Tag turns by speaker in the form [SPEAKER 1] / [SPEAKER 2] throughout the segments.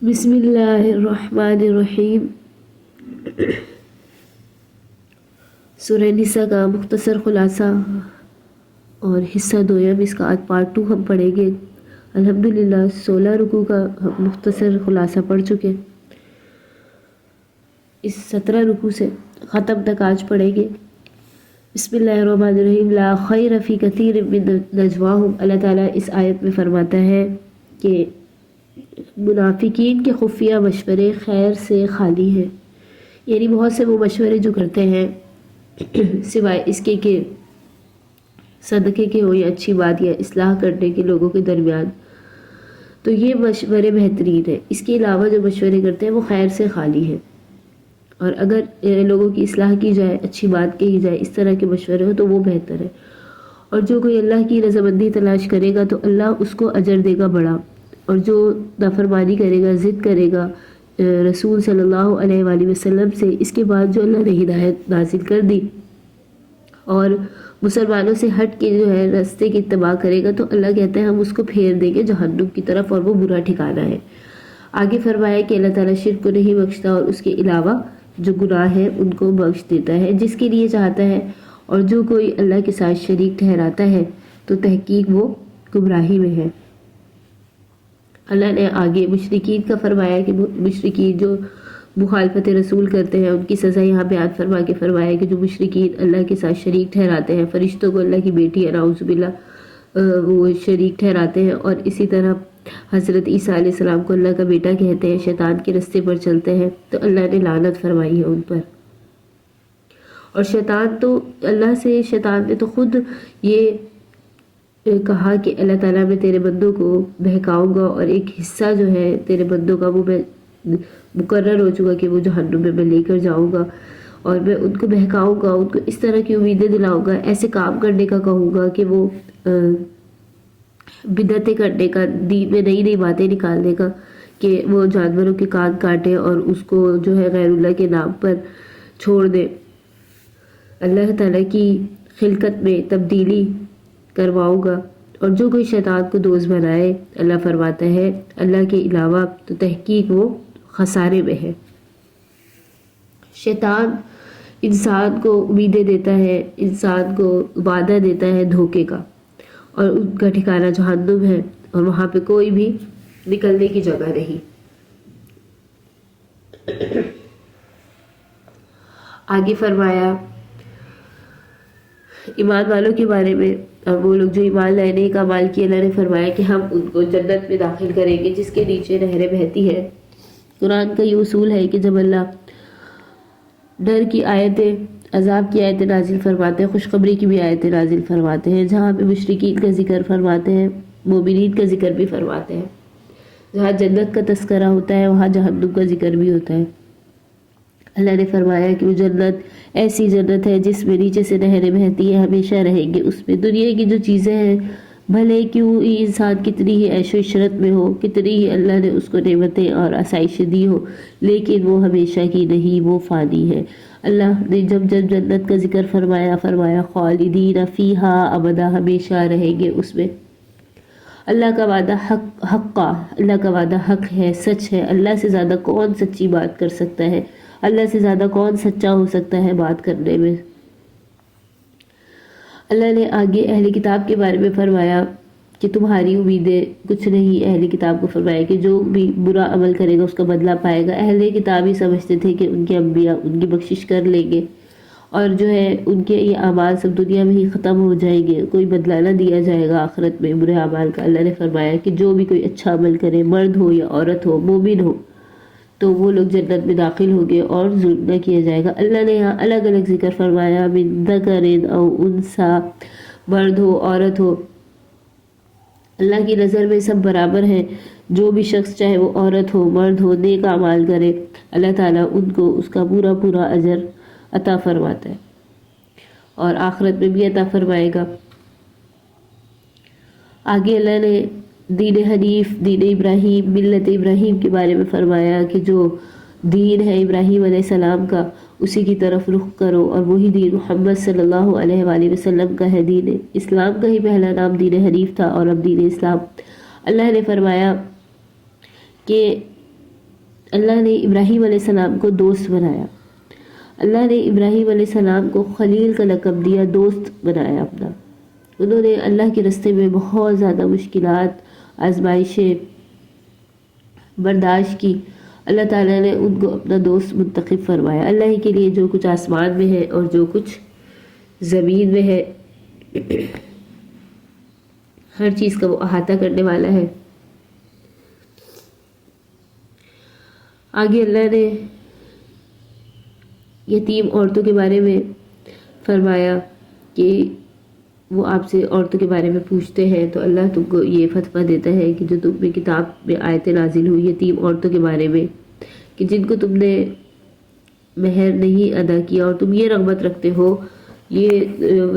[SPEAKER 1] بسم اللہ الرحمن الرحیم۔ سورہ نساء کا مختصر خلاصہ اور حصہ دویم، اس کا آج پارٹ 2 ہم پڑھیں گے۔ الحمدللہ 16 رکوع کا ہم مختصر خلاصہ پڑھ چکے، اس 17 رکوع سے ختم تک آج پڑھیں گے۔ بسم اللہ الرحمن الرحیم۔ لا خیر فی کثیر من نجواہم، اللہ تعالیٰ اس آیت میں فرماتا ہے کہ منافقین کے خفیہ مشورے خیر سے خالی ہیں، یعنی بہت سے وہ مشورے جو کرتے ہیں سوائے اس کے کہ صدقے کے ہو یا اچھی بات یا اصلاح کرنے کے لوگوں کے درمیان، تو یہ مشورے بہترین ہیں۔ اس کے علاوہ جو مشورے کرتے ہیں وہ خیر سے خالی ہیں، اور اگر لوگوں کی اصلاح کی جائے، اچھی بات کہی جائے، اس طرح کے مشورے ہو تو وہ بہتر ہے۔ اور جو کوئی اللہ کی رضامندی تلاش کرے گا تو اللہ اس کو اجر دے گا بڑا، اور جو نافرمانی کرے گا، ضد کرے گا رسول صلی اللہ علیہ وآلہ وسلم سے، اس کے بعد جو اللہ نے ہدایت نازل کر دی اور مسلمانوں سے ہٹ کے جو ہے راستے کی اتباع کرے گا، تو اللہ کہتے ہیں ہم اس کو پھیر دیں گے جہنم کی طرف، اور وہ برا ٹھکانہ ہے۔ آگے فرمایا کہ اللہ تعالیٰ شرک کو نہیں بخشتا، اور اس کے علاوہ جو گناہ ہیں ان کو بخش دیتا ہے جس کے لیے چاہتا ہے، اور جو کوئی اللہ کے ساتھ شریک ٹھہراتا ہے تو تحقیق وہ گمراہی میں ہے۔ اللہ نے آگے مشرکین کا فرمایا کہ مشرکین جو مخالفت رسول کرتے ہیں ان کی سزا یہاں بیان فرما کے فرمایا کہ جو مشرکین اللہ کے ساتھ شریک ٹھہراتے ہیں، فرشتوں کو اللہ کی بیٹی ہے نعوذ باللہ وہ شریک ٹھہراتے ہیں، اور اسی طرح حضرت عیسیٰ علیہ السلام کو اللہ کا بیٹا کہتے ہیں، شیطان کے رستے پر چلتے ہیں، تو اللہ نے لعنت فرمائی ہے ان پر۔ اور شیطان نے تو خود یہ کہا کہ اللہ تعالیٰ میں تیرے بندوں کو بہکاؤں گا، اور ایک حصہ جو ہے تیرے بندوں کا وہ میں مقرر ہو چکا کہ وہ جہنم میں لے کر جاؤں گا، اور میں ان کو بہکاؤں گا، ان کو اس طرح کی امیدیں دلاؤں گا، ایسے کام کرنے کا کہوں گا کہ وہ بدعتیں کرنے کا، دین میں نئی نئی باتیں نکالنے کا، کہ وہ جانوروں کے کان کاٹے اور اس کو جو ہے غیر اللہ کے نام پر چھوڑ دے، اللہ تعالیٰ کی خلقت میں تبدیلی کرواؤں گا۔ اور جو کوئی شیطان کو دوست بنائے، اللہ فرماتا ہے اللہ کے علاوہ، تو تحقیق وہ خسارے میں ہے۔ شیطان انسان کو امیدیں دیتا ہے، انسان کو وعدہ دیتا ہے دھوکے کا، اور ان کا ٹھکانہ جہنم ہے، اور وہاں پہ کوئی بھی نکلنے کی جگہ نہیں۔ آگے فرمایا ایمان والوں کے بارے میں، اور وہ لوگ جو ایمان لائے نیک اعمال کیے، اللہ نے فرمایا کہ ہم ان کو جنت میں داخل کریں گے جس کے نیچے نہریں بہتی ہیں۔ قرآن کا یہ اصول ہے کہ جب اللہ ڈر کی آیتیں، عذاب کی آیتیں نازل فرماتے ہیں، خوشخبری کی بھی آیتیں نازل فرماتے ہیں، جہاں پہ مشرکین کا ذکر فرماتے ہیں، مومنین کا ذکر بھی فرماتے ہیں، جہاں جنت کا تذکرہ ہوتا ہے وہاں جہنم کا ذکر بھی ہوتا ہے۔ اللہ نے فرمایا کہ وہ جنت ایسی جنت ہے جس میں نیچے سے نہریں بہتی ہیں، ہمیشہ رہیں گے اس میں۔ دنیا کی جو چیزیں ہیں، بھلے کیوں ہی انسان کتنی ہی عیش و عشرت میں ہو، کتنی ہی اللہ نے اس کو نعمتیں اور آسائشیں دی ہو، لیکن وہ ہمیشہ کی نہیں، وہ فانی ہے۔ اللہ نے جب جنت کا ذکر فرمایا خالدین فیہا ابدا، ہمیشہ رہیں گے اس میں۔ اللہ کا وعدہ حقا، اللہ کا وعدہ حق ہے، سچ ہے۔ اللہ سے زیادہ کون سچی بات کر سکتا ہے؟ اللہ سے زیادہ کون سچا ہو سکتا ہے بات کرنے میں؟ اللہ نے آگے اہل کتاب کے بارے میں فرمایا کہ تمہاری امیدیں کچھ نہیں۔ اہل کتاب کو فرمایا کہ جو بھی برا عمل کرے گا اس کا بدلہ پائے گا۔ اہل کتاب ہی سمجھتے تھے کہ ان کے انبیاء ان کی بخشش کر لیں گے، اور جو ہے ان کے یہ اعمال سب دنیا میں ہی ختم ہو جائیں گے، کوئی بدلہ نہ دیا جائے گا آخرت میں برے اعمال کا۔ اللہ نے فرمایا کہ جو بھی کوئی اچھا عمل کرے، مرد ہو یا عورت ہو، مومن ہو، تو وہ لوگ جنت میں داخل ہوں گے اور ظلم نہ کیا جائے گا۔ اللہ نے یہاں الگ الگ ذکر فرمایا، من ذکر او انثی، مرد ہو عورت ہو، اللہ کی نظر میں سب برابر ہیں۔ جو بھی شخص چاہے وہ عورت ہو مرد ہو نیک اعمال کرے، اللہ تعالیٰ ان کو اس کا پورا پورا اجر عطا فرماتا ہے، اور آخرت میں بھی عطا فرمائے گا۔ آگے اللہ نے دین حنیف، دین ابراہیم، ملت ابراہیم کے بارے میں فرمایا کہ جو دین ہے ابراہیم علیہ السلام کا، اسی کی طرف رخ کرو، اور وہی دین محمد صلی اللہ علیہ وآلہ وسلم کا ہے۔ دین اسلام کا ہی پہلا نام دین حنیف تھا، اور اب دین اسلام۔ اللہ نے فرمایا کہ اللہ نے ابراہیم علیہ السلام کو دوست بنایا، اللہ نے ابراہیم علیہ السلام کو خلیل کا لقب دیا، دوست بنایا اپنا۔ انہوں نے اللہ کے راستے میں بہت زیادہ مشکلات، آزمائشیں برداشت کی، اللہ تعالیٰ نے ان کو اپنا دوست منتخب فرمایا۔ اللہ ہی کے لیے جو کچھ آسمان میں ہے اور جو کچھ زمین میں ہے، ہر چیز کا وہ احاطہ کرنے والا ہے۔ آگے اللہ نے یتیم عورتوں کے بارے میں فرمایا کہ وہ آپ سے عورتوں کے بارے میں پوچھتے ہیں تو اللہ تم کو یہ فتویٰ دیتا ہے کہ جو تم میں کتاب میں آیتیں نازل ہوئی یتیم عورتوں کے بارے میں کہ جن کو تم نے مہر نہیں ادا کیا اور تم یہ رغبت رکھتے ہو، یہ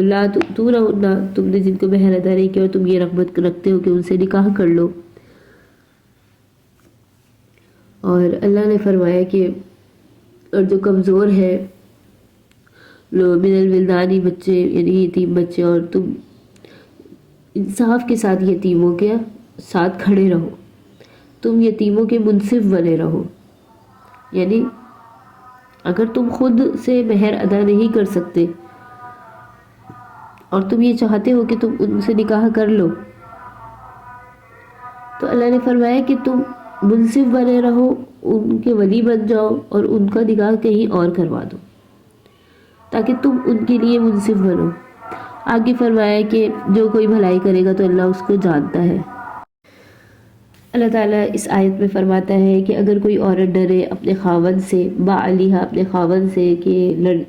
[SPEAKER 1] لا تو نہ تم نے جن کو مہر ادا نہیں کیا اور تم یہ رغبت رکھتے ہو کہ ان سے نکاح کر لو۔ اور اللہ نے فرمایا کہ اور جو کمزور ہے من الولدانی بچے یعنی یتیم بچے، اور تم انصاف کے ساتھ یتیموں کے ساتھ کھڑے رہو، تم یتیموں کے منصف بنے رہو۔ یعنی اگر تم خود سے مہر ادا نہیں کر سکتے اور تم یہ چاہتے ہو کہ تم ان سے نکاح کر لو، تو اللہ نے فرمایا کہ تم منصف بنے رہو، ان کے ولی بن جاؤ اور ان کا نکاح کہیں اور کروا دو تاکہ تم ان کے لیے منصف بنو۔ آگے فرمایا کہ جو کوئی بھلائی کرے گا تو اللہ اس کو جانتا ہے۔ اللہ تعالیٰ اس آیت میں فرماتا ہے کہ اگر کوئی عورت ڈرے اپنے خاوند سے، باعلیہ اپنے خاوند سے کہ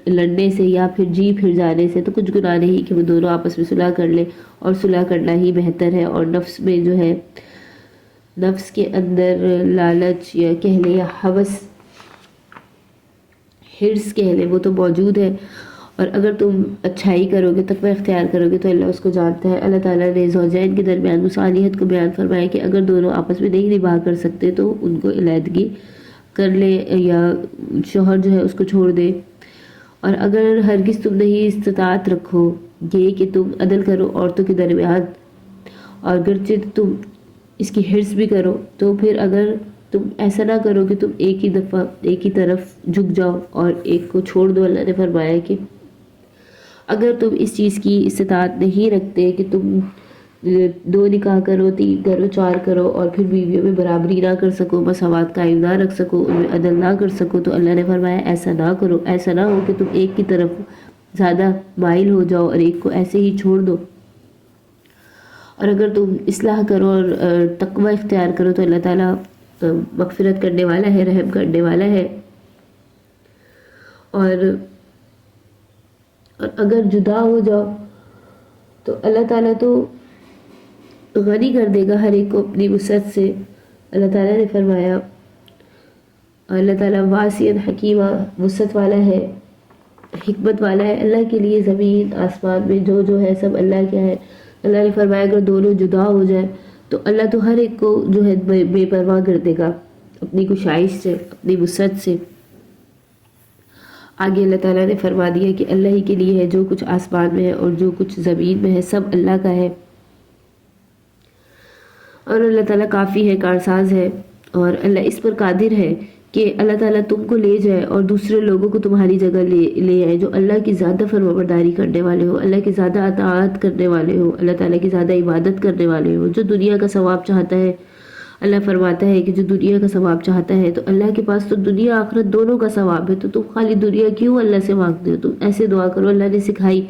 [SPEAKER 1] لڑنے سے یا پھر جی پھر جانے سے، تو کچھ گناہ نہیں کہ وہ دونوں آپس میں صلح کر لے، اور صلح کرنا ہی بہتر ہے۔ اور نفس میں جو ہے، نفس کے اندر لالچ یا کہہ لیں یا ہوس، حرص کہہ لیں، وہ تو موجود ہے، اور اگر تم اچھائی کرو گے، تقوی اختیار کرو گے تو اللہ اس کو جانتا ہے۔ اللہ تعالیٰ نے زوجین کے درمیان مصالحت کو بیان فرمایا کہ اگر دونوں آپس میں نہیں نباہ کر سکتے تو ان کو علیحدگی کر لے یا شوہر جو ہے اس کو چھوڑ دے۔ اور اگر ہرگز تم نہیں استطاعت رکھو یہ کہ تم عدل کرو عورتوں کے درمیان، اور گرچہ تم اس کی حرص بھی کرو، تو پھر اگر تم ایسا نہ کرو کہ تم ایک ہی دفعہ ایک ہی طرف جھک جاؤ اور ایک کو چھوڑ دو۔ اللہ نے فرمایا کہ اگر تم اس چیز کی استطاعت نہیں رکھتے کہ تم 2 نکاح کرو، 3 کرو، 4 کرو اور پھر بیویوں میں برابری نہ کر سکو، مساوات قائم نہ رکھ سکو، ان میں عدل نہ کر سکو، تو اللہ نے فرمایا ایسا نہ کرو۔ ایسا نہ ہو کہ تم ایک کی طرف زیادہ مائل ہو جاؤ اور ایک کو ایسے ہی چھوڑ دو۔ اور اگر تم اصلاح کرو اور تقوی اختیار کرو تو اللہ تعالیٰ مغفرت کرنے والا ہے، رحم کرنے والا ہے۔ اور اگر جدا ہو جاؤ تو اللہ تعالیٰ تو غنی کر دے گا ہر ایک کو اپنی وسعت سے۔ اللہ تعالیٰ نے فرمایا، اللہ تعالیٰ واسع حکیمہ، وسعت والا ہے، حکمت والا ہے۔ اللہ کے لیے زمین آسمان میں جو ہے سب اللہ کیا ہے۔ اللہ نے فرمایا اگر دونوں جدا ہو جائے تو اللہ تو ہر ایک کو جو ہے بے پرواہ کر دے گا اپنی گشائش سے، اپنی وسعت سے۔ آگے اللہ تعالیٰ نے فرما دیا کہ اللہ ہی کے لیے ہے جو کچھ آسمان میں ہے اور جو کچھ زمین میں ہے، سب اللہ کا ہے، اور اللہ تعالیٰ کافی ہے، کارساز ہے، اور اللہ اس پر قادر ہے کہ اللہ تعالیٰ تم کو لے جائے اور دوسرے لوگوں کو تمہاری جگہ لے آئے جو اللہ کی زیادہ فرمانبرداری کرنے والے ہو، اللہ کی زیادہ اطاعت کرنے والے ہو، اللہ تعالیٰ کی زیادہ عبادت کرنے والے ہو، جو دنیا کا ثواب چاہتا ہے۔ اللہ فرماتا ہے کہ جو دنیا کا ثواب چاہتا ہے تو اللہ کے پاس تو دنیا آخرت دونوں کا ثواب ہے، تو تم خالی دنیا کیوں اللہ سے مانگتے ہو؟ تم ایسے دعا کرو، اللہ نے سکھائی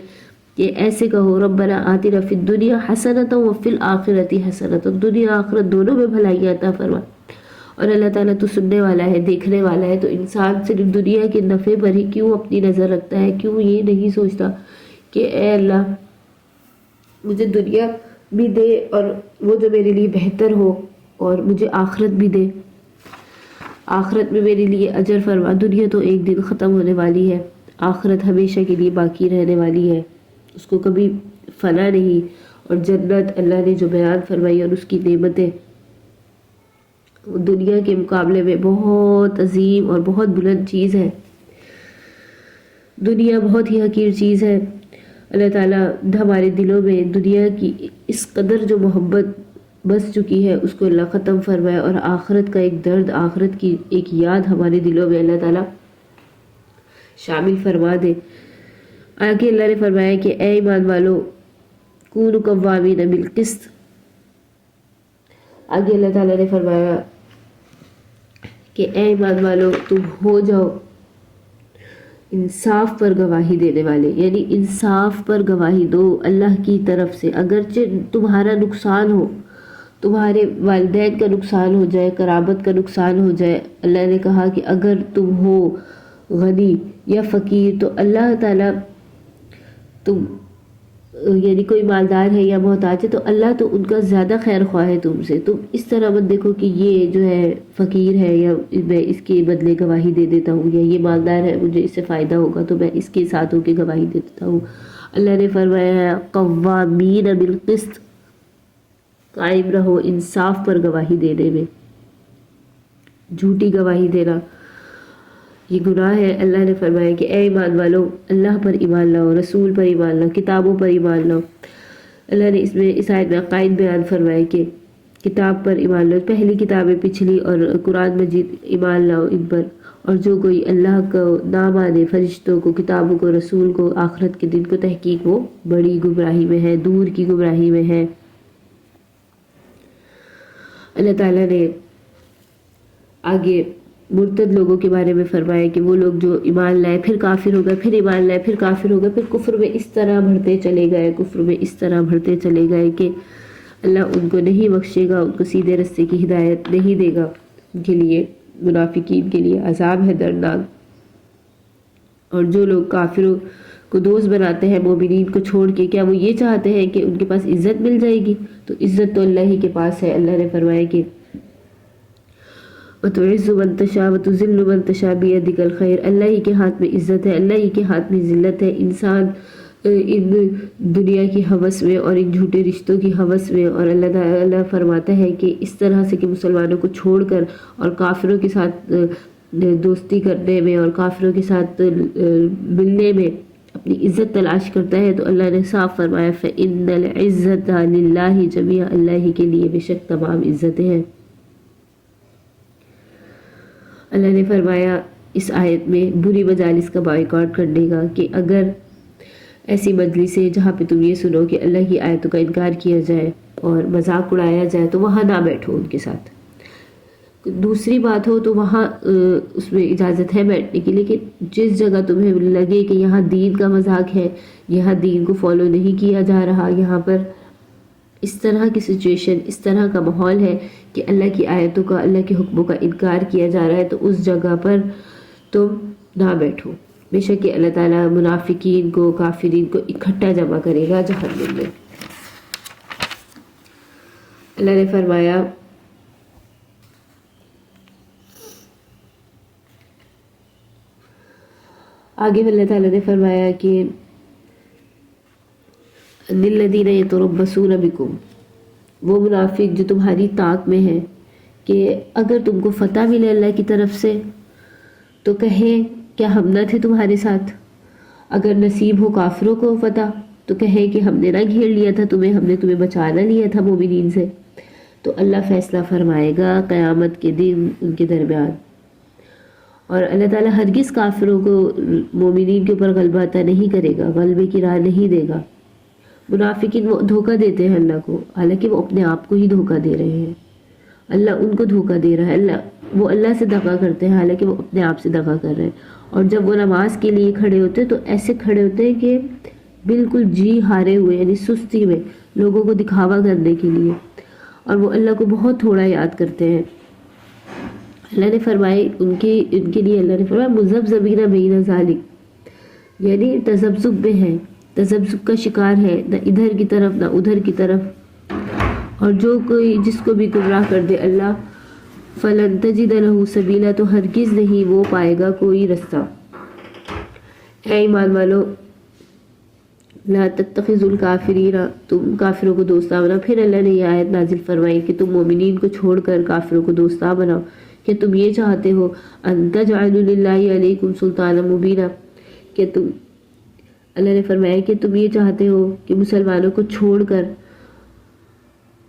[SPEAKER 1] کہ ایسے کہو ربنا آتنا فی الدنیا حسنۃ وفی الآخرۃ حسنۃ، دنیا آخرت دونوں میں بھلائی عطا فرما۔ اور اللہ تعالیٰ تو سننے والا ہے، دیکھنے والا ہے، تو انسان صرف دنیا کے نفع پر ہی کیوں اپنی نظر رکھتا ہے؟ کیوں یہ نہیں سوچتا کہ اے اللہ مجھے دنیا بھی دے اور وہ جو میرے لیے بہتر ہو، اور مجھے آخرت بھی دے، آخرت میں میرے لیے اجر فرما۔ دنیا تو ایک دن ختم ہونے والی ہے، آخرت ہمیشہ کے لیے باقی رہنے والی ہے، اس کو کبھی فنا نہیں۔ اور جنت اللہ نے جو بیان فرمائی اور اس کی نعمتیں دنیا کے مقابلے میں بہت عظیم اور بہت بلند چیز ہے۔ دنیا بہت ہی حقیر چیز ہے۔ اللہ تعالیٰ ہمارے دلوں میں دنیا کی اس قدر جو محبت بس چکی ہے اس کو اللہ ختم فرمائے، اور آخرت کا ایک درد، آخرت کی ایک یاد ہمارے دلوں میں اللہ تعالیٰ شامل فرما دے۔ آگے اللہ نے فرمایا کہ اے ایمان والو کونوا قوامین بالقسط، آگے اللہ تعالیٰ نے فرمایا کہ اے ایمان والو تم ہو جاؤ انصاف پر گواہی دینے والے، یعنی انصاف پر گواہی دو اللہ کی طرف سے، اگرچہ تمہارا نقصان ہو، تمہارے والدین کا نقصان ہو جائے، قرابت کا نقصان ہو جائے۔ اللہ نے کہا کہ اگر تم ہو غنی یا فقیر تو اللہ تعالیٰ تم یعنی کوئی مالدار ہے یا محتاج ہے تو اللہ تو ان کا زیادہ خیر خواہ ہے تم سے، تم اس طرح مت دیکھو کہ یہ جو ہے فقیر ہے یا میں اس کے بدلے گواہی دے دیتا ہوں، یا یہ مالدار ہے مجھے اس سے فائدہ ہوگا تو میں اس کے ساتھ ہو کے گواہی دے دیتا ہوں۔ اللہ نے فرمایا ہے قوامین بالقسط، قائم رہو انصاف پر گواہی دینے میں، جھوٹی گواہی دینا یہ گناہ ہے۔ اللہ نے فرمایا کہ اے ایمان والو اللہ پر ایمان لاؤ، رسول پر ایمان لاؤ، کتابوں پر ایمان لاؤ۔ اللہ نے اس آیت میں عقائد بیان فرمائے کہ کتاب پر ایمان لاؤ، پہلی کتابیں پچھلی اور قرآن مجید ایمان لاؤ ان پر، اور جو کوئی اللہ کو نہ مانے، فرشتوں کو، کتابوں کو، رسول کو، آخرت کے دن کو، تحقیق وہ بڑی گمراہی میں ہے، دور کی گمراہی میں ہے۔ اللہ تعالیٰ نے آگے مرتد لوگوں کے بارے میں فرمایا کہ وہ لوگ جو ایمان لائے پھر کافر ہو گئے، پھر ایمان لائے پھر کافر ہو گئے، پھر کفر میں اس طرح بڑھتے چلے گئے، کفر میں اس طرح بڑھتے چلے گئے کہ اللہ ان کو نہیں بخشے گا، ان کو سیدھے رستے کی ہدایت نہیں دے گا۔ ان کے لیے، منافقین کے لیے عذاب ہے دردناک۔ اور جو لوگ کافروں کو دوست بناتے ہیں مومنین کو چھوڑ کے، کیا وہ یہ چاہتے ہیں کہ ان کے پاس عزت مل جائے گی؟ تو عزت تو اللہ ہی کے پاس ہے۔ اللہ نے فرمایا کہ وَتُعِزُّ مَن تَشَاءُ وَتُذِلُّ مَن تَشَاءُ بِيَدِكَ الْخَيْرُ، اللہ ہی کے ہاتھ میں عزت ہے، اللہ ہی کے ہاتھ میں ذلت ہے۔ انسان ان دنیا کی ہوس میں اور ان جھوٹے رشتوں کی ہوس میں، اور اللہ تعالیٰ فرماتا ہے کہ اس طرح سے کہ مسلمانوں کو چھوڑ کر اور کافروں کے ساتھ دوستی کرنے میں اور کافروں کے ساتھ ملنے میں اپنی عزت تلاش کرتا ہے، تو اللہ نے صاف فرمایا فَإِنَّ الْعِزَّةَ لِلَّهِ جَمِيعًا، اللہ ہی کے لیے بے شک تمام عزتیں ہیں۔ اللہ نے فرمایا اس آیت میں بری مجالس کا بائیکاٹ کرنے کا، کہ اگر ایسی مجلس ہے جہاں پہ تم یہ سنو کہ اللہ کی آیتوں کا انکار کیا جائے اور مذاق اڑایا جائے تو وہاں نہ بیٹھو ان کے ساتھ۔ دوسری بات ہو تو وہاں اس میں اجازت ہے بیٹھنے کی، لیکن جس جگہ تمہیں لگے کہ یہاں دین کا مذاق ہے، یہاں دین کو فالو نہیں کیا جا رہا، یہاں پر اس طرح کی سچویشن، اس طرح کا ماحول ہے کہ اللہ کی آیتوں کا، اللہ کے حکموں کا انکار کیا جا رہا ہے، تو اس جگہ پر تم نہ بیٹھو۔ بے شک کہ اللہ تعالیٰ منافقین کو، کافرین کو اکٹھا جمع کرے گا جہنم میں۔ اللہ نے فرمایا آگے اللہ تعالیٰ نے فرمایا کہ لِلَّذِينَ يَتَرَبَّصُونَ بِكُمْ، وہ منافق جو تمہاری طاق میں ہیں، کہ اگر تم کو فتح ملے اللہ کی طرف سے تو کہیں کیا ہم نہ تھے تمہارے ساتھ، اگر نصیب ہو کافروں کو فتح تو کہیں کہ ہم نے نہ گھیر لیا تھا تمہیں، ہم نے تمہیں بچا نہ لیا تھا مومنین سے۔ تو اللہ فیصلہ فرمائے گا قیامت کے دن ان کے درمیان، اور اللہ تعالیٰ ہرگز کافروں کو مومنین کے اوپر غلبہ عطا نہیں کرے گا، غلبے کی راہ نہیں دے گا۔ منافقین وہ دھوکہ دیتے ہیں اللہ کو، حالانکہ وہ اپنے آپ کو ہی دھوکہ دے رہے ہیں، اللہ ان کو دھوکہ دے رہا ہے، وہ اللہ سے دغا کرتے ہیں حالانکہ وہ اپنے آپ سے دغا کر رہے ہیں۔ اور جب وہ نماز کے لیے کھڑے ہوتے ہیں تو ایسے کھڑے ہوتے ہیں کہ بالکل جی ہارے ہوئے، یعنی سستی میں، لوگوں کو دکھاوا کرنے کے لیے، اور وہ اللہ کو بہت تھوڑا یاد کرتے ہیں۔ اللہ نے فرمایا ان کے لیے اللہ نے فرمایا مذبذبین بین ذالک، یعنی تذبذب میں ہے، تذبذب کا شکار ہے، نہ ادھر کی طرف نہ ادھر کی طرف۔ اور جو کوئی جس کو بھی گمراہ کر دے اللہ، فلن تجد لہ سبیلا، تو ہرگز نہیں وہ پائے گا کوئی رستہ۔ اے ایمان والو لا تتخذوا الکافرین، تم کافروں کو دوست نہ بناؤ۔ پھر اللہ نے یہ آیت نازل فرمائی کہ تم مومنین کو چھوڑ کر کافروں کو دوست نہ بناؤ۔ کہ تم یہ چاہتے ہو ان تجعلوا للہ علیکم سلطانا مبینا، کہ تم، اللہ نے فرمایا کہ تم یہ چاہتے ہو کہ مسلمانوں کو چھوڑ کر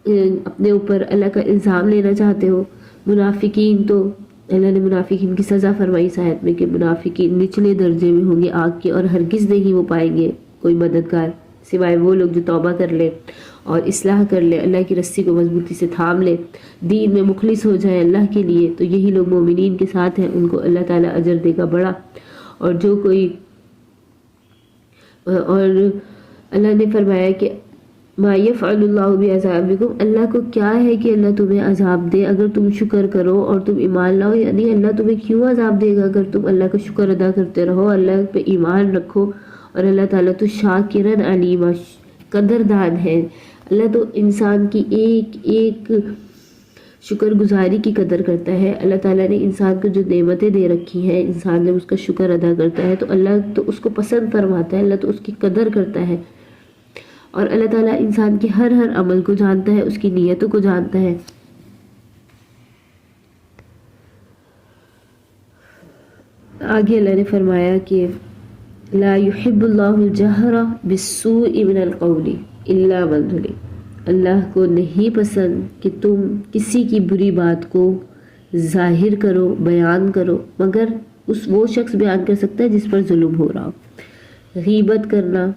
[SPEAKER 1] اپنے اوپر اللہ کا الزام لینا چاہتے ہو. منافقین تو اللہ نے منافقین کی سزا فرمائی اس آیت میں کہ منافقین نچلے درجے میں ہوں گے آگ کے، اور ہرگز نہیں وہ پائیں گے کوئی مددگار سوائے وہ لوگ جو توبہ کر لے اور اصلاح کر لے، اللہ کی رسی کو مضبوطی سے تھام لے، دین میں مخلص ہو جائے اللہ کے لیے. تو یہی لوگ مومنین کے ساتھ ہیں، ان کو اللہ تعالیٰ اجر دے گا بڑا. اور جو کوئی اور اللہ نے فرمایا کہ ما یفعل اللہ بعذابکم، اللہ کو کیا ہے کہ اللہ تمہیں عذاب دے اگر تم شکر کرو اور تم ایمان لاؤ. یعنی اللہ تمہیں کیوں عذاب دے گا اگر تم اللہ کا شکر ادا کرتے رہو، اللہ پہ ایمان رکھو. اور اللہ تعالیٰ تو شاکرن علیمہ، قدردان ہے. اللہ تو انسان کی ایک ایک شکر گزاری کی قدر کرتا ہے. اللہ تعالیٰ نے انسان کو جو نعمتیں دے رکھی ہیں، انسان جب اس کا شکر ادا کرتا ہے تو اللہ تو اس کو پسند فرماتا ہے، اللہ تو اس کی قدر کرتا ہے. اور اللہ تعالیٰ انسان کے ہر عمل کو جانتا ہے، اس کی نیتوں کو جانتا ہے. آگے اللہ نے فرمایا کہ لا يحب اللہ الجہر بالسوء من القول الا من ظلم، اللہ کو نہیں پسند کہ تم کسی کی بری بات کو ظاہر کرو، بیان کرو، مگر وہ شخص بیان کر سکتا ہے جس پر ظلم ہو رہا ہو. غیبت کرنا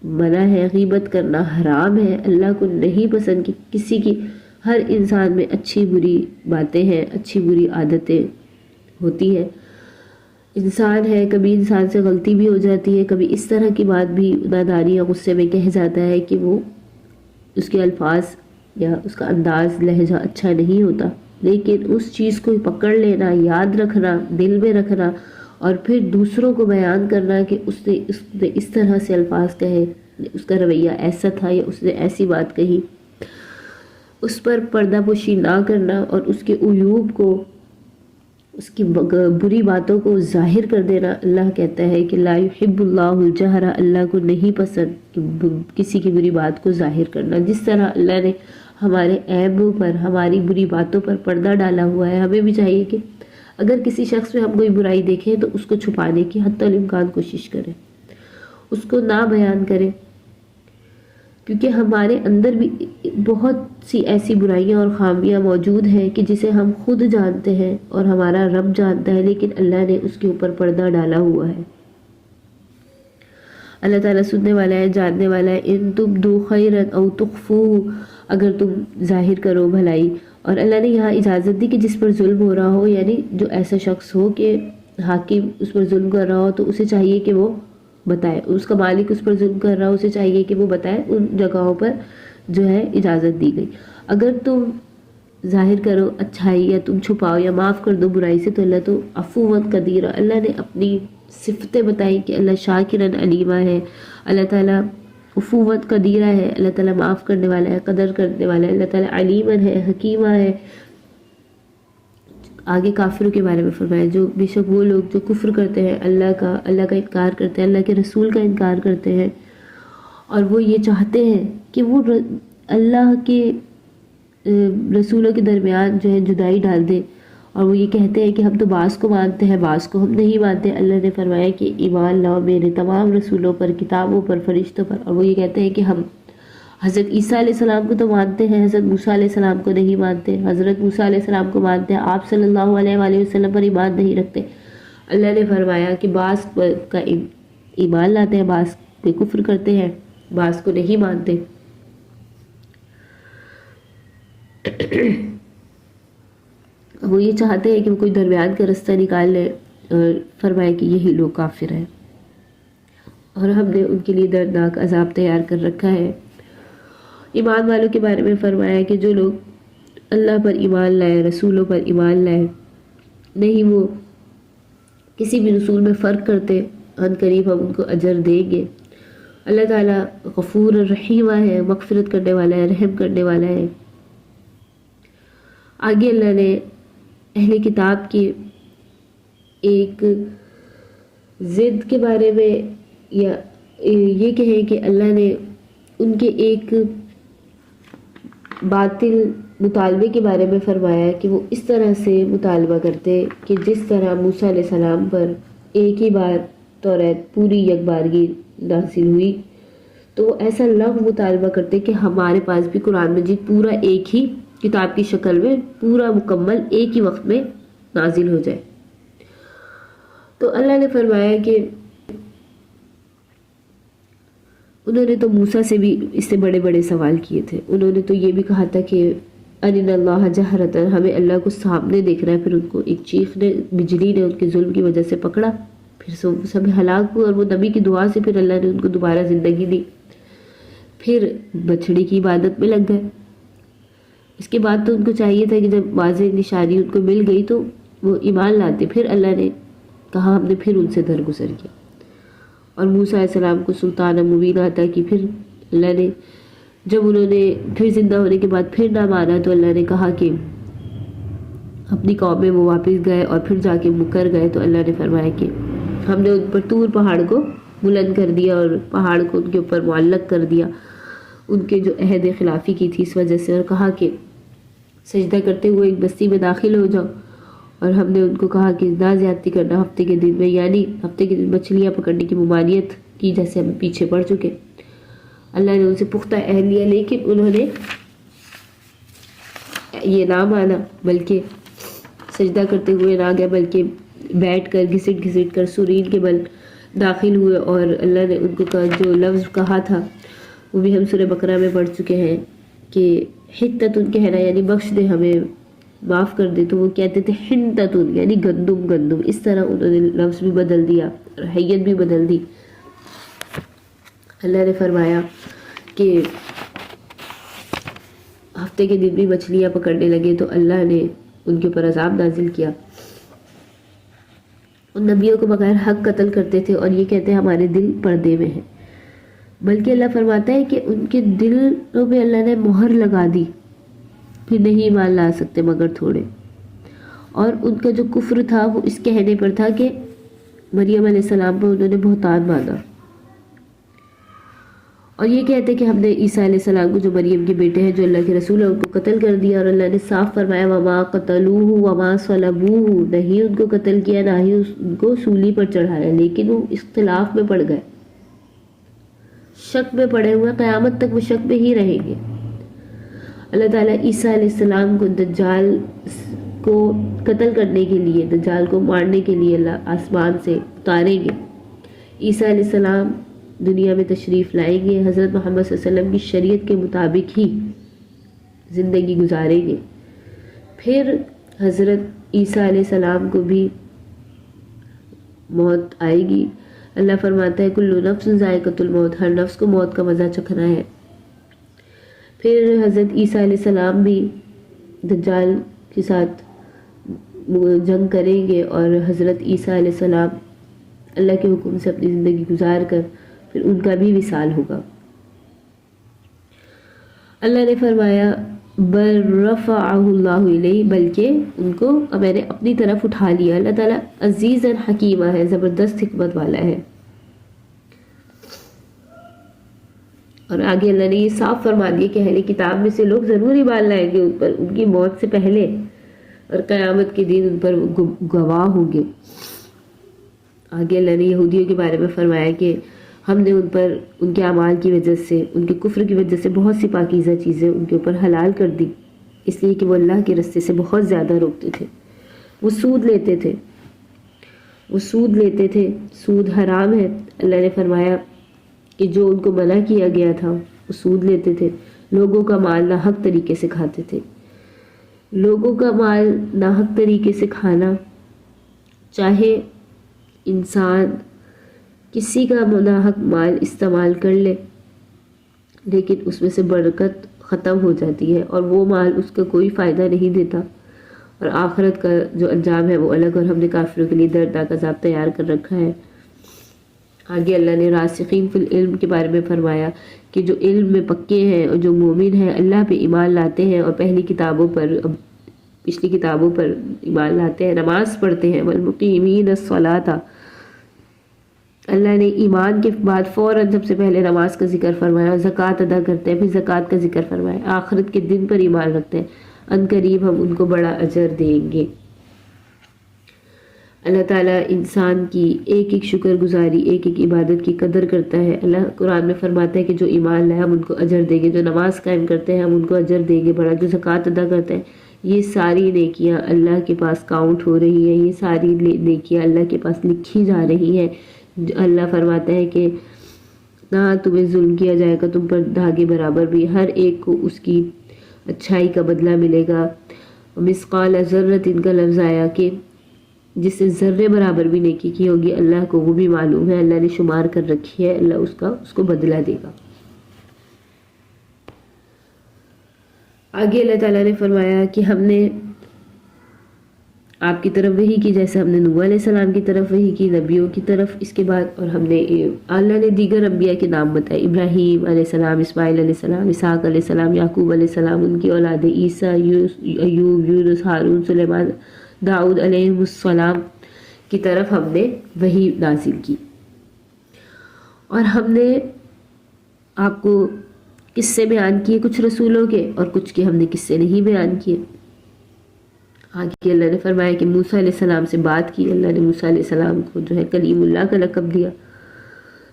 [SPEAKER 1] منع ہے، غیبت کرنا حرام ہے. اللہ کو نہیں پسند کہ کسی کی، ہر انسان میں اچھی بری باتیں ہیں، اچھی بری عادتیں ہوتی ہیں. انسان ہے، کبھی انسان سے غلطی بھی ہو جاتی ہے، کبھی اس طرح کی بات بھی نادانی یا غصے میں کہہ جاتا ہے کہ وہ اس کے الفاظ یا اس کا انداز لہجہ اچھا نہیں ہوتا. لیکن اس چیز کو پکڑ لینا، یاد رکھنا، دل میں رکھنا اور پھر دوسروں کو بیان کرنا کہ اس نے اس طرح سے الفاظ کہے، اس کا رویہ ایسا تھا یا اس نے ایسی بات کہی، اس پر پردہ پوشی نہ کرنا اور اس کے عیوب کو، اس کی بری باتوں کو ظاہر کر دینا. اللہ کہتا ہے کہ لا يحب اللہ الجہر، اللہ کو نہیں پسند کہ کسی کی بری بات کو ظاہر کرنا. جس طرح اللہ نے ہمارے عیبوں پر، ہماری بری باتوں پر پردہ ڈالا ہوا ہے، ہمیں بھی چاہیے کہ اگر کسی شخص میں ہم کوئی برائی دیکھیں تو اس کو چھپانے کی حتی الامکان کوشش کریں، اس کو نہ بیان کریں. کیونکہ ہمارے اندر بھی بہت سی ایسی برائیاں اور خامیاں موجود ہیں کہ جسے ہم خود جانتے ہیں اور ہمارا رب جانتا ہے، لیکن اللہ نے اس کے اوپر پردہ ڈالا ہوا ہے. اللہ تعالیٰ سننے والا ہے، جاننے والا ہے. ان تبدوا خیرا او تخفوہ، اگر تم ظاہر کرو بھلائی. اور اللہ نے یہاں اجازت دی کہ جس پر ظلم ہو رہا ہو، یعنی جو ایسا شخص ہو کہ حاکم اس پر ظلم کر رہا ہو، تو اسے چاہیے کہ وہ بتائے. اس کا مالک اس پر ظلم کر رہا ہو، اسے چاہیے کہ وہ بتائے. ان جگہوں پر جو ہے اجازت دی گئی. اگر تم ظاہر کرو اچھائی یا تم چھپاؤ یا معاف کر دو برائی سے، تو اللہ تو عفو قدیر. اللہ نے اپنی صفتیں بتائی کہ اللہ شاکرن علیمہ ہے، اللہ تعالیٰ عفوت قدیرہ ہے، اللہ تعالیٰ معاف کرنے والا ہے، قدر کرنے والا ہے، اللہ تعالیٰ علیمن ہے، حکیمہ ہے. آگے کافروں کے بارے میں فرمایا، جو بے شک وہ لوگ جو کفر کرتے ہیں اللہ کا انکار کرتے ہیں، اللہ کے رسول کا انکار کرتے ہیں، اور وہ یہ چاہتے ہیں کہ وہ اللہ کے رسولوں کے درمیان جو ہے جدائی ڈال دے، اور وہ یہ کہتے ہیں کہ ہم تو بعض کو مانتے ہیں، بعض کو ہم نہیں مانتے. اللہ نے فرمایا کہ ایمان لاؤ میرے تمام رسولوں پر، کتابوں پر، فرشتوں پر. اور وہ یہ کہتے ہیں کہ ہم حضرت عیسیٰ علیہ السلام کو تو مانتے ہیں، حضرت موسیٰ علیہ السلام کو نہیں مانتے. حضرت موسیٰ علیہ السلام کو مانتے ہیں، آپ صلی اللہ علیہ وآلہ وسلم پر ایمان نہیں رکھتے. اللہ نے فرمایا کہ بعض کا ایمان لاتے ہیں، بعض پہ کفر کرتے ہیں، بعض کو نہیں مانتے. وہ یہ چاہتے ہیں کہ وہ کوئی درمیان کا رستہ نکال لے، اور فرمائے کہ یہی لوگ کافر ہیں، اور ہم نے ان کے لیے دردناک عذاب تیار کر رکھا ہے. ایمان والوں کے بارے میں فرمایا کہ جو لوگ اللہ پر ایمان لائے، رسولوں پر ایمان لائے، نہیں وہ کسی بھی رسول میں فرق کرتے، ان قریب ہم ان کو اجر دیں گے. اللہ تعالیٰ غفور الرحیم ہے، مغفرت کرنے والا ہے، رحم کرنے والا ہے. آگے اللہ نے اہل کتاب کی ایک ضد کے بارے میں، یا یہ کہیں کہ اللہ نے ان کے ایک باطل مطالبے کے بارے میں فرمایا کہ وہ اس طرح سے مطالبہ کرتے کہ جس طرح موسیٰ علیہ السلام پر ایک ہی بار توریت پوری یکبارگی نازل ہوئی، تو وہ ایسا لغو مطالبہ کرتے کہ ہمارے پاس بھی قرآن مجید پورا ایک ہی کتاب کی شکل میں پورا مکمل ایک ہی وقت میں نازل ہو جائے۔ تو اللہ نے فرمایا کہ انہوں نے تو موسیٰ سے بھی اس سے بڑے بڑے سوال کیے تھے، انہوں نے تو یہ بھی کہا تھا کہ ارنا اللہ جہرتاً، ہمیں اللہ کو سامنے دیکھ رہا ہے۔ پھر ان کو ایک چیخ نے، بجلی نے ان کے ظلم کی وجہ سے پکڑا، پھر سب ہلاک ہوئے، اور وہ نبی کی دعا سے پھر اللہ نے ان کو دوبارہ زندگی دی۔ پھر بچڑی کی عبادت میں لگ گئے۔ اس کے بعد تو ان کو چاہیے تھا کہ جب واضح نشانی ان کو مل گئی تو وہ ایمان لاتے۔ پھر اللہ نے کہا، ہم نے پھر ان سے درگزر کیا، اور موسیٰ علیہ السلام کو سلطان مبین عطا کی۔ پھر اللہ نے جب انہوں نے پھر زندہ ہونے کے بعد پھر نہ مانا تو اللہ نے کہا کہ اپنی قوم میں وہ واپس گئے، اور پھر جا کے مکر گئے تو اللہ نے فرمایا کہ ہم نے ان پر طور پہاڑ کو بلند کر دیا اور پہاڑ کو ان کے اوپر معلق کر دیا ان کے جو عہد خلافی کی تھی اس وجہ سے، اور کہا کہ سجدہ کرتے ہوئے ایک بستی میں داخل ہو جاؤ، اور ہم نے ان کو کہا کہ نہ زیادتی کرنا ہفتے کے دن میں، یعنی ہفتے کے دن مچھلیاں پکڑنے کی ممانعت کی جیسے ہم پیچھے پڑ چکے۔ اللہ نے ان سے پختہ عہد لیا، لیکن انہوں نے یہ نہ مانا، بلکہ سجدہ کرتے ہوئے نہ گیا، بلکہ بیٹھ کر گھسٹ گھسٹ کر سورین کے بل داخل ہوئے۔ اور اللہ نے ان کو جو لفظ کہا تھا وہ بھی ہم سورہ بقرہ میں پڑھ چکے ہیں کہ حتتن کہنا یعنی بخش دے ہمیں، معاف کر دے، تو وہ کہتے تھے حنتتن یعنی گندم گندم۔ اس طرح انہوں نے لفظ بھی بدل دیا اور حیت بھی بدل دی۔ اللہ نے فرمایا کہ ہفتے کے دن بھی مچھلیاں پکڑنے لگے تو اللہ نے ان کے اوپر عذاب نازل کیا۔ ان نبیوں کو بغیر حق قتل کرتے تھے، اور یہ کہتے ہیں ہمارے دل پردے میں ہیں، بلکہ اللہ فرماتا ہے کہ ان کے دلوں میں اللہ نے مہر لگا دی، پھر نہیں ایمان لا سکتے مگر تھوڑے۔ اور ان کا جو کفر تھا وہ اس کہنے پر تھا کہ مریم علیہ السلام پر انہوں نے بہتان باندھا، اور یہ کہتے کہ ہم نے عیسیٰ علیہ السلام کو جو مریم کے بیٹے ہیں جو اللہ کے رسول ہیں ان کو قتل کر دیا، اور اللہ نے صاف فرمایا وما قتلوہ وما صلبوہ، نہیں ان کو قتل کیا نہ ہی ان کو سولی پر چڑھایا، لیکن وہ اختلاف میں پڑ گئے، شک میں پڑے ہوئے، قیامت تک وہ شک میں ہی رہیں گے۔ اللہ تعالیٰ عیسیٰ علیہ السلام کو دجال کو قتل کرنے کے لیے، دجال کو مارنے کے لیے اللہ آسمان سے اتاریں گے۔ عیسیٰ علیہ السلام دنیا میں تشریف لائیں گے، حضرت محمد صلی اللہ علیہ وسلم کی شریعت کے مطابق ہی زندگی گزاریں گے۔ پھر حضرت عیسیٰ علیہ السلام کو بھی موت آئے گی۔ اللہ فرماتا ہے کل نفس ذائقۃ الموت، ہر نفس کو موت کا مزہ چکھنا ہے۔ پھر حضرت عیسیٰ علیہ السلام بھی دجال کے ساتھ جنگ کریں گے، اور حضرت عیسیٰ علیہ السلام اللہ کے حکم سے اپنی زندگی گزار کر پھر ان کا بھی وصال ہوگا۔ اللہ نے فرمایا بل رفعہ اللہ الیہ، بلکہ ان کو میں نے اپنی طرف اٹھا لیا۔ اللہ تعالیٰ عزیز حکیمہ ہے، زبردست حکمت والا ہے۔ اور آگے اللہ نے یہ صاف فرما دیا کہ اہل کتاب میں سے لوگ ضرور ایمان لائیں گے ان پر ان کی موت سے پہلے، اور قیامت کے دن ان پر گواہ ہوں گے۔ آگے اللہ نے یہودیوں کے بارے میں فرمایا کہ ہم نے ان پر ان کے اعمال کی وجہ سے، ان کے کفر کی وجہ سے بہت سی پاکیزہ چیزیں ان کے اوپر حلال کر دی، اس لیے کہ وہ اللہ کے رستے سے بہت زیادہ روکتے تھے۔ وہ سود لیتے تھے، سود حرام ہے۔ اللہ نے فرمایا کہ جو ان کو منع کیا گیا تھا وہ سود لیتے تھے، لوگوں کا مال ناحق طریقے سے کھاتے تھے۔ لوگوں کا مال ناحق طریقے سے کھانا، چاہے انسان کسی کا ناحق مال استعمال کر لے لیکن اس میں سے برکت ختم ہو جاتی ہے، اور وہ مال اس کا کوئی فائدہ نہیں دیتا، اور آخرت کا جو انجام ہے وہ الگ، اور ہم نے کافروں کے لیے دردناک عذاب تیار کر رکھا ہے۔ آگے اللہ نے راسخین فی العلم کے بارے میں فرمایا کہ جو علم میں پکے ہیں اور جو مومن ہیں، اللہ پہ ایمان لاتے ہیں اور پچھلی کتابوں پر ایمان لاتے ہیں، نماز پڑھتے ہیں، والمقیمین الصلاۃ، اللہ نے ایمان کے بعد فوراً سب سے پہلے نماز کا ذکر فرمایا، زکوٰۃ ادا کرتے ہیں، پھر زکوٰۃ کا ذکر فرمایا، آخرت کے دن پر ایمان رکھتے ہیں، ان قریب ہم ان کو بڑا اجر دیں گے۔ اللہ تعالیٰ انسان کی ایک ایک شکر گزاری، ایک ایک عبادت کی قدر کرتا ہے. اللہ قرآن میں فرماتا ہے کہ جو ایمان لائے ہم ان کو اجر دیں گے، جو نماز قائم کرتے ہیں ہم ان کو اجر دیں گے بڑا، جو زکوٰۃ ادا کرتے ہیں. یہ ساری نیکیاں اللہ کے پاس کاؤنٹ ہو رہی ہیں، یہ ساری نیکیاں اللہ کے پاس لکھی جا رہی ہیں. اللہ فرماتا ہے کہ نہ تمہیں ظلم کیا جائے گا، تم پر دھاگے برابر بھی، ہر ایک کو اس کی اچھائی کا بدلہ ملے گا. مثقال ذرۃ کا لفظ آیا کہ جس سے ذرے برابر بھی نیکی کی ہوگی اللہ کو وہ بھی معلوم ہے، اللہ نے شمار کر رکھی ہے، اللہ اس کو بدلہ دے گا. آگے اللہ تعالیٰ نے فرمایا کہ ہم نے آپ کی طرف وحی کی جیسے ہم نے نوح علیہ السلام کی طرف وحی کی، نبیوں کی طرف. اس کے بعد اور ہم نے اللہ نے دیگر انبیاء کے نام بتائے، ابراہیم علیہ السلام، اسماعیل علیہ السلام، اسحاق علیہ السلام، یعقوب علیہ السلام، ان کی اولاد عیسیٰ، ایوب، یونس، ہارون، سلیمان، داؤد علیہ السلام کی طرف ہم نے وحی نازل کی. اور ہم نے آپ کو قصے بیان کیے کچھ رسولوں کے، اور کچھ کے ہم نے قصے نہیں بیان کیے. آگے اللہ نے فرمایا کہ موسیٰ علیہ السلام سے بات کی. اللہ نے موسیٰ علیہ السلام کو جو ہے کلیم اللہ کا لقب دیا.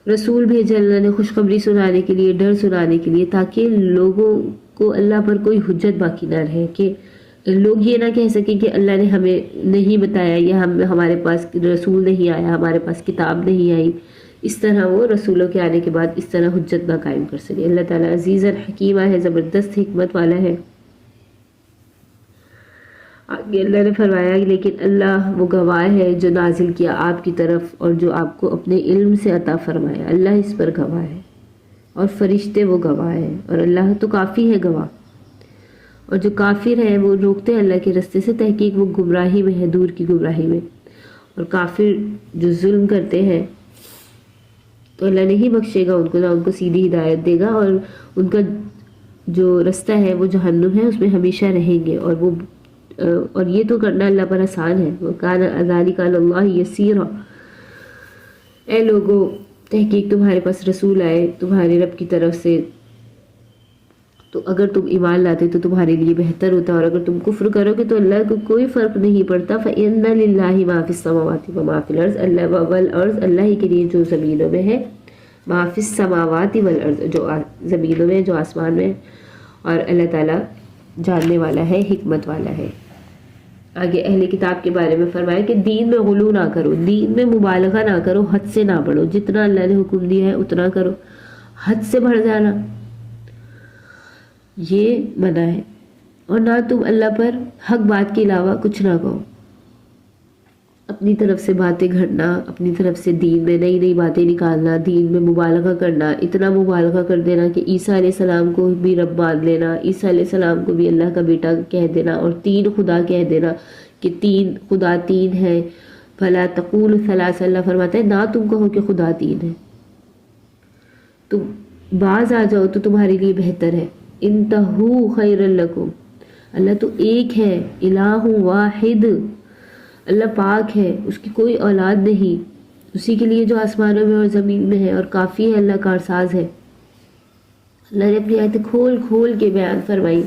[SPEAKER 1] رسول بھیجے اللہ نے خوشخبری سنانے کے لیے، ڈر سنانے کے لیے، تاکہ لوگوں کو اللہ پر کوئی حجت باقی نہ رہے، کہ لوگ یہ نہ کہہ سکیں کہ اللہ نے ہمیں نہیں بتایا، یا ہمارے پاس رسول نہیں آیا، ہمارے پاس کتاب نہیں آئی. اس طرح وہ رسولوں کے آنے کے بعد اس طرح حجت نہ قائم کر سکے. اللہ تعالیٰ عزیز الحکیمہ ہے، زبردست حکمت والا ہے. آگے اللہ نے فرمایا لیکن اللہ وہ گواہ ہے جو نازل کیا آپ کی طرف اور جو آپ کو اپنے علم سے عطا فرمایا. اللہ اس پر گواہ ہے اور فرشتے وہ گواہ ہے، اور اللہ تو کافی ہے گواہ. اور جو کافر ہیں وہ روکتے ہیں اللہ کے رستے سے، تحقیق وہ گمراہی میں ہے، دور کی گمراہی میں. اور کافر جو ظلم کرتے ہیں تو اللہ نہیں بخشے گا ان کو، نہ ان کو سیدھی ہدایت دے گا، اور ان کا جو رستہ ہے وہ جہنم ہے، اس میں ہمیشہ رہیں گے. اور یہ تو کرنا اللہ پر آسان ہے. وَكَانَ ذَلِكَ عَلَى اللَّهِ يَسِيرًا. اے لوگو، تحقیق تمہارے پاس رسول آئے تمہارے رب کی طرف سے، تو اگر تم ایمان لاتے تو تمہارے لیے بہتر ہوتا، اور اگر تم کفر کرو گے تو اللہ کو کوئی فرق نہیں پڑتا. فَإِنَّ لِلَّهِ مَا فِي السَّمَاوَاتِ وَمَا فِي الْأَرْضِ. اللہ والارض، اللہ ہی کے لیے جو زمینوں میں ہے، مَا فِي السَّمَاوَاتِ وَالْأَرْضِ، جو زمینوں میں جو آسمان میں، اور اللہ تعالیٰ جاننے والا ہے، حکمت والا ہے. آگے اہل کتاب کے بارے میں فرمایا کہ دین میں غلو نہ کرو، دین میں مبالغہ نہ کرو، حد سے نہ بڑھو. جتنا اللہ نے حکم دیا ہے اتنا کرو، حد سے بڑھ جانا یہ منع ہے. اور نہ تم اللہ پر حق بات کے علاوہ کچھ نہ کہو. اپنی طرف سے باتیں گھڑنا، اپنی طرف سے دین میں نئی نئی باتیں نکالنا، دین میں مبالغہ کرنا، اتنا مبالغہ کر دینا کہ عیسیٰ علیہ السلام کو بھی رب مان لینا، عیسیٰ علیہ السلام کو بھی اللہ کا بیٹا کہہ دینا، اور تین خدا کہہ دینا کہ تین خدا تین ہے. فلا تقول ثلاث، اللہ فرماتا ہے نہ تم کہو کہ خدا تین ہے، تم باز آ جاؤ تو تمہارے لیے بہتر ہے. انتہو خیر لکم، اللہ تو ایک ہے، الہ واحد، اللہ پاک ہے، اس کی کوئی اولاد نہیں، اسی کے لیے جو آسمانوں میں اور زمین میں ہے، اور کافی ہے، اللہ کارساز ہے. اللہ نے اپنی آیتیں کھول کھول کے بیان فرمائی.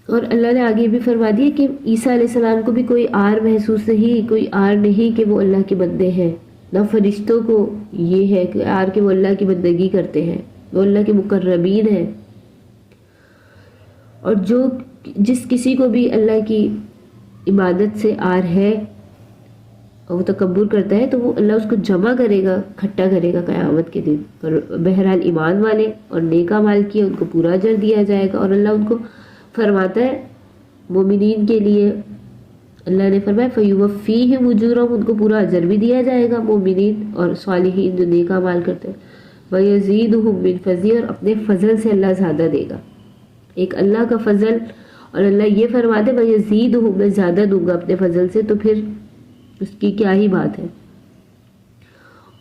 [SPEAKER 1] اور اللہ نے آگے بھی فرما دیا کہ عیسیٰ علیہ السلام کو بھی کوئی آر محسوس نہیں، کوئی آر نہیں کہ وہ اللہ کے بندے ہیں. نہ فرشتوں کو یہ ہے کہ آر کہ وہ اللہ کی بندگی کرتے ہیں، وہ اللہ کے مقربین ہیں. اور جس کسی کو بھی اللہ کی عبادت سے آر ہے اور وہ تکبر کرتا ہے تو وہ اللہ اس کو جمع کرے گا، کھٹا کرے گا قیامت کے دن. اور بہرحال ایمان والے اور نیک اعمال کیے ان کو پورا اجر دیا جائے گا. اور اللہ ان کو فرماتا ہے مومنین کے لیے، اللہ نے فرمایا فَيُوَفِّيهِمْ أُجُورَهُمْ، ان کو پورا اجر بھی دیا جائے گا مومنین اور صالحین جو نیک اعمال کرتے ہیں. وَيَزِيدُهُمْ مِنْ فَضْلِهِ، اور اپنے فضل سے اللہ زیادہ دے گا. ایک اللہ کا فضل، اور اللہ یہ فرماتے وَيَزِيدُهُمْ، میں زیادہ دوں گا اپنے فضل سے، تو پھر اس کی کیا ہی بات ہے.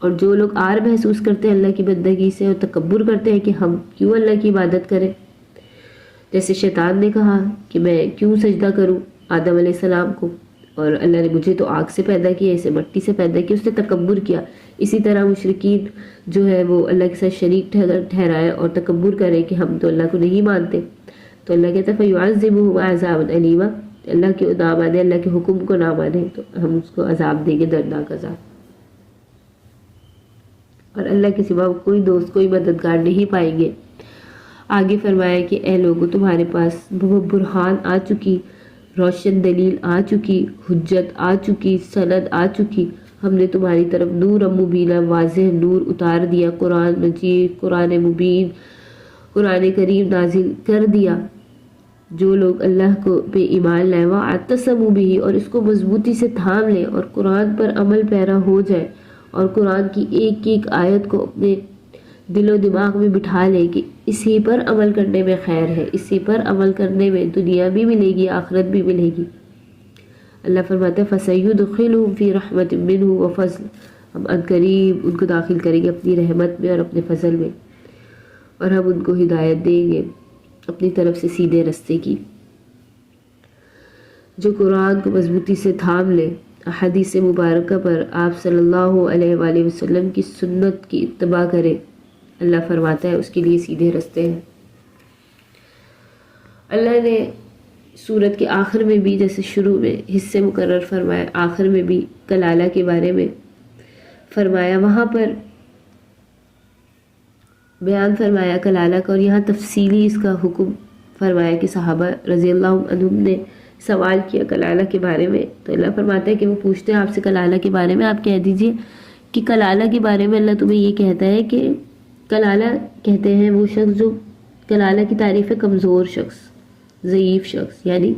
[SPEAKER 1] اور جو لوگ آر محسوس کرتے ہیں اللہ کی بندگی سے اور تکبر کرتے ہیں کہ ہم کیوں اللہ کی عبادت کریں، جیسے شیطان نے کہا کہ میں کیوں سجدہ کروں آدم علیہ السلام کو، اور اللہ نے مجھے تو آگ سے پیدا کیا، اسے مٹی سے پیدا کیا، اس نے تکبر کیا. اسی طرح مشرکین جو ہے وہ اللہ کے ساتھ شریک ٹھہرائے اور تکبر کرے کہ ہم تو اللہ کو نہیں مانتے. تو اللہ کہتا ہے فَيُعَذِّبُهُمْ عَذَابًا أَلِيمًا، اللہ کے نہ مانے، اللہ کے حکم کو نہ مانے تو ہم اس کو عذاب دیں گے، دردناک عذاب. اور اللہ کے سوا کوئی دوست کوئی مددگار نہیں پائیں گے. آگے فرمایا کہ اے لوگو تمہارے پاس وہ برہان آ چکی، روشن دلیل آ چکی، حجت آ چکی، سند آ چکی. ہم نے تمہاری طرف نور مبینہ واضح نور اتار دیا، قرآن مجید، قرآن مبین، قرآن کریم نازل کر دیا. جو لوگ اللہ کو پہ ایمان لائے واعتصموا بہ، اور اس کو مضبوطی سے تھام لیں اور قرآن پر عمل پیرا ہو جائے اور قرآن کی ایک ایک آیت کو اپنے دل و دماغ میں بٹھا لیں کہ اسی پر عمل کرنے میں خیر ہے، اسی پر عمل کرنے میں دنیا بھی ملے گی، آخرت بھی ملے گی. اللہ فرماتا ہے فَسَيُدْخِلُهُمْ فِي رَحْمَةٍ مِّنْهُ وَفَضْلٍ، ہم عنقریب ان کو داخل کریں گے اپنی رحمت میں اور اپنے فضل میں، اور ہم ان کو ہدایت دیں گے اپنی طرف سے سیدھے رستے کی. جو قرآن کو مضبوطی سے تھام لے، احادیث مبارکہ پر آپ صلی اللہ علیہ وآلہ وسلم کی سنت کی اتباع کرے، اللہ فرماتا ہے اس کے لیے سیدھے رستے ہیں. اللہ نے سورت کے آخر میں بھی جیسے شروع میں حصے مقرر فرمایا، آخر میں بھی کلالہ کے بارے میں فرمایا، وہاں پر بیان فرمایا کلالہ کا، اور یہاں تفصیلی اس کا حکم فرمایا کہ صحابہ رضی اللہ عنہم نے سوال کیا کلالہ کے بارے میں. تو اللہ فرماتا ہے کہ وہ پوچھتے ہیں آپ سے کلالہ کے بارے میں، آپ کہہ دیجئے کہ کلالہ کے بارے میں اللہ تمہیں یہ کہتا ہے کہ کلالہ کہتے ہیں وہ شخص جو کلالہ کی تعریف ہے کمزور شخص، ضعیف شخص، یعنی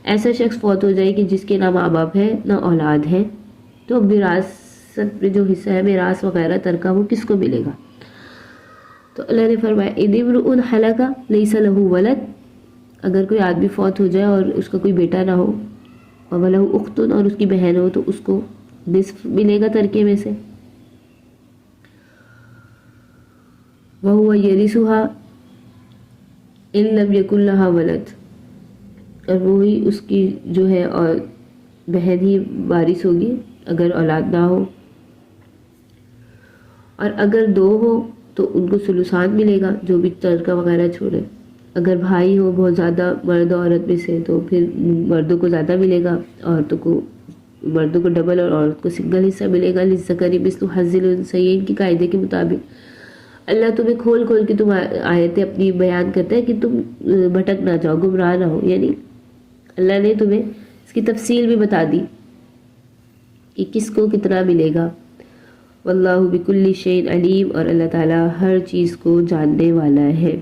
[SPEAKER 1] ایسا شخص فوت ہو جائے کہ جس کے نہ ماں باپ ہے نہ اولاد ہے، تو وراثت میں جو حصہ ہے میراث وغیرہ ترکہ وہ کس کو ملے گا. تو اللہ نے فرمایا ان امرؤ ہلک لیس لہ ولد، اگر کوئی آدمی فوت ہو جائے اور اس کا کوئی بیٹا نہ ہو، وَلَهُ أُخْتٌ، اور اس کی بہن ہو، تو اس کو نصف ملے گا ترکے میں سے. وَهُوَ يَرِثُهَا إِن لَمْ يَكُنْ لَهَا وَلَدٌ، اور وہی اس کی جو ہے اور بہن ہی وارث ہوگی اگر اولاد نہ ہو، اور اگر دو ہو تو ان کو ثلثان ملے گا جو بھی ترکہ وغیرہ چھوڑے. اگر بھائی ہو بہت زیادہ مرد و عورت میں سے تو پھر مردوں کو زیادہ ملے گا، عورتوں کو مردوں کو ڈبل اور عورت کو سنگل حصہ ملے گا. للذکر مثل حظ الانثیین کی قاعدے کے مطابق. اللہ تمہیں کھول کھول کے تم آیتیں اپنی بیان کرتا ہے کہ تم بھٹک نہ جاؤ، گمراہ نہ ہو، یعنی اللہ نے تمہیں اس کی تفصیل بھی بتا دی کہ کس کو کتنا ملے گا. واللہ بکل شیء علیم، اور اللہ تعالیٰ ہر چیز کو جاننے والا ہے.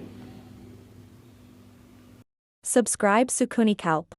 [SPEAKER 2] Subscribe Sukuni Kalp.